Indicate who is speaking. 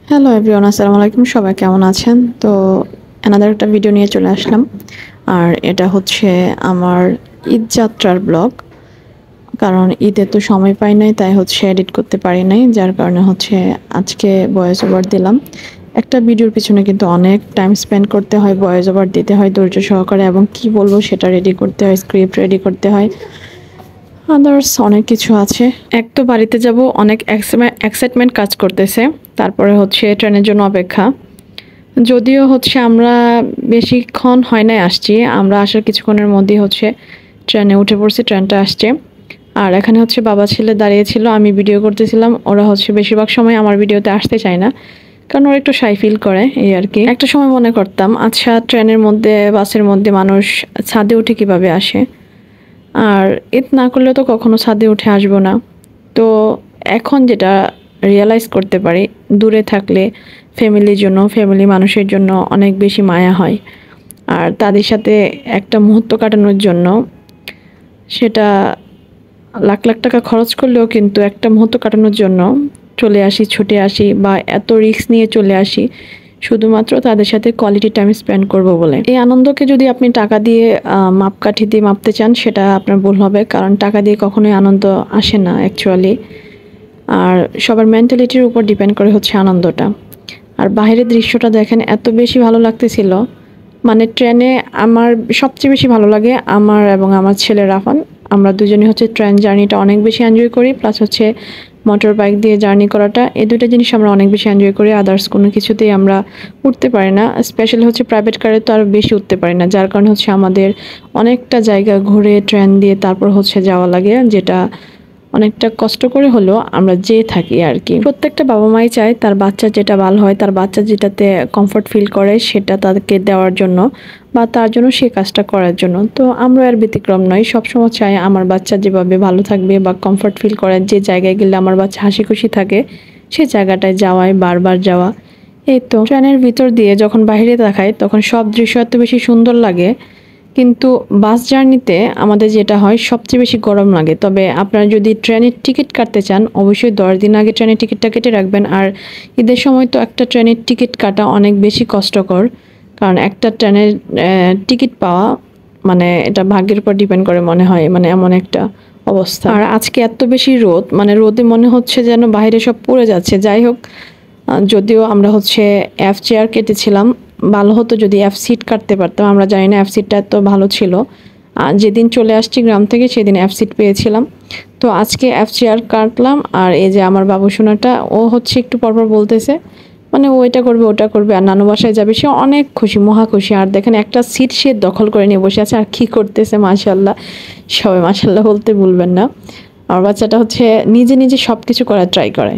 Speaker 1: Hello everyone, আসসালামু আলাইকুম। সবাই কেমন আছেন? তো অ্যানাদার একটা ভিডিও নিয়ে চলে আসলাম। আর এটা হচ্ছে আমার ঈদ যাত্রার ব্লগ। কারণ ঈদে তো সময় পাই নাই, তাই হচ্ছে এডিট করতে পারি নাই, যার কারণে হচ্ছে আজকে ভয়েস ওভার দিলাম। একটা ভিডিওর পিছনে কিন্তু অনেক টাইম স্পেন্ড করতে হয়, ভয়েস ওভার দিতে হয় ধৈর্য সহকারে, এবং কি বলবো সেটা রেডি করতে হয়, স্ক্রিপ্ট রেডি করতে হয়, আদার্স অনেক কিছু আছে। এক তো বাড়িতে যাব, অনেক এক্সাইটমেন্ট কাজ করতেছে। তারপরে হচ্ছে ট্রেনের জন্য অপেক্ষা। যদিও হচ্ছে আমরা বেশিক্ষণ হয় নাই আসছি, আমরা আসার কিছুক্ষণের মধ্যেই হচ্ছে ট্রেনে উঠে পড়ছি, ট্রেনটা আসছে। আর এখানে হচ্ছে বাবা ছেলে দাঁড়িয়েছিল, আমি ভিডিও করতেছিলাম। ওরা হচ্ছে বেশিরভাগ সময় আমার ভিডিওতে আসতে চায় না, কারণ ওরা একটু শাই ফিল করে, এই আর কি। একটা সময় মনে করতাম, আচ্ছা ট্রেনের মধ্যে বাসের মধ্যে মানুষ ছাদে উঠে কিভাবে আসে, আর ঈদ না করলে তো কখনো ছাদে উঠে আসবো না। তো এখন যেটা রিয়ালাইজ করতে পারি, দূরে থাকলে ফ্যামিলির জন্য, ফ্যামিলি মানুষের জন্য অনেক বেশি মায়া হয়। আর তাদের সাথে একটা মুহূর্ত কাটানোর জন্য সেটা লাখ লাখ টাকা খরচ করলেও কিন্তু একটা মুহূর্ত কাটানোর জন্য চলে আসি, ছুটে আসি, বা এত রিস্ক নিয়ে চলে আসি শুধুমাত্র তাদের সাথে কোয়ালিটি টাইম স্পেন্ড করব বলে। এই আনন্দকে যদি আপনি টাকা দিয়ে মাপকাঠি দিয়ে মাপতে চান, সেটা আপনার ভুল হবে, কারণ টাকা দিয়ে কখনোই আনন্দ আসে না অ্যাকচুয়ালি। আর সবার মেন্টালিটির উপর ডিপেন্ড করে হচ্ছে আনন্দটা। আর বাইরের দৃশ্যটা দেখেন, এত বেশি ভালো লাগতেছিল। মানে ট্রেনে আমার সবচেয়ে বেশি ভালো লাগে আমার এবং আমার ছেলে রাফান। আমরা দুজনেই হচ্ছে ট্রেন জার্নিটা অনেক বেশি এনজয় করি, প্লাস হচ্ছে মোটর বাইক দিয়ে জার্নি করাটা, এই দুটো জিনিস আমরা অনেক বেশি এনজয় করি। আদার্স কোনো কিছুতেই আমরা উঠতে পারি না, স্পেশালি হচ্ছে প্রাইভেট কারে তো আরও বেশি উঠতে পারি না, যার কারণে হচ্ছে আমাদের অনেকটা জায়গা ঘুরে ট্রেন দিয়ে তারপর হচ্ছে যাওয়া লাগে, যেটা অনেকটা কষ্ট করে হলেও আমরা যেয়ে থাকি আর কি। প্রত্যেকটা বাবা মাই চায় তার বাচ্চা যেটা ভালো হয়, তার বাচ্চা যেটাতে কমফর্ট ফিল করে সেটা তাদেরকে দেওয়ার জন্য, বা তার জন্য সে কাজটা করার জন্য। তো আমরা আর ব্যতিক্রম নয়, সবসময় চাই আমার বাচ্চা যেভাবে ভালো থাকবে বা কমফর্ট ফিল করে, যে জায়গায় গেলে আমার বাচ্চা হাসি খুশি থাকে সে জায়গাটায় যাওয়ায় বারবার যাওয়া। এই তো ট্রেনের ভিতর দিয়ে যখন বাইরে তাকাই তখন সব দৃশ্য এত বেশি সুন্দর লাগে, কিন্তু বাস জার্নিতে আমাদের যেটা হয় সবচেয়ে বেশি গরম লাগে। তবে আপনারা যদি ট্রেনের টিকিট কাটতে চান, অবশ্যই 10 দিন আগে ট্রেনের টিকিটটা কেটে রাখবেন। আর ঈদের সময় তো একটা ট্রেনের টিকিট কাটা অনেক বেশি কষ্টকর, কারণ একটা ট্রেনের টিকিট পাওয়া মানে এটা ভাগ্যের উপর ডিপেন্ড করে মনে হয়, মানে এমন একটা অবস্থা। আর আজকে এত বেশি রোদ, মানে রোদে মনে হচ্ছে যেন বাইরে সব পড়ে যাচ্ছে। যাই হোক, যদিও আমরা হচ্ছে এফ চেয়ার কেটেছিলাম, ভালো হতো যদি এফ সিট কাটতে পারতাম। আমরা জানি না এফ সিটটা এত ভালো ছিল। যেদিন চলে আসছি গ্রাম থেকে সেদিন এফ সিট পেয়েছিলাম। তো আজকে এফ চেয়ার কাটলাম। আর এই যে আমার বাবু সোনাটা, ও হচ্ছে একটু পরপর বলতেছে, মানে ও এটা করবে ওটা করবে, আর নানু বাসায় যাবে, সে অনেক খুশি, মহা খুশি। আর দেখেন একটা সিট সে দখল করে নিয়ে বসে আছে, আর কি করতেছে মাশাল্লাহ, সবাই মাশাল্লাহ বলতে ভুলবেন না। আমার বাচ্চাটা হচ্ছে নিজে নিজে সব কিছু করার ট্রাই করে।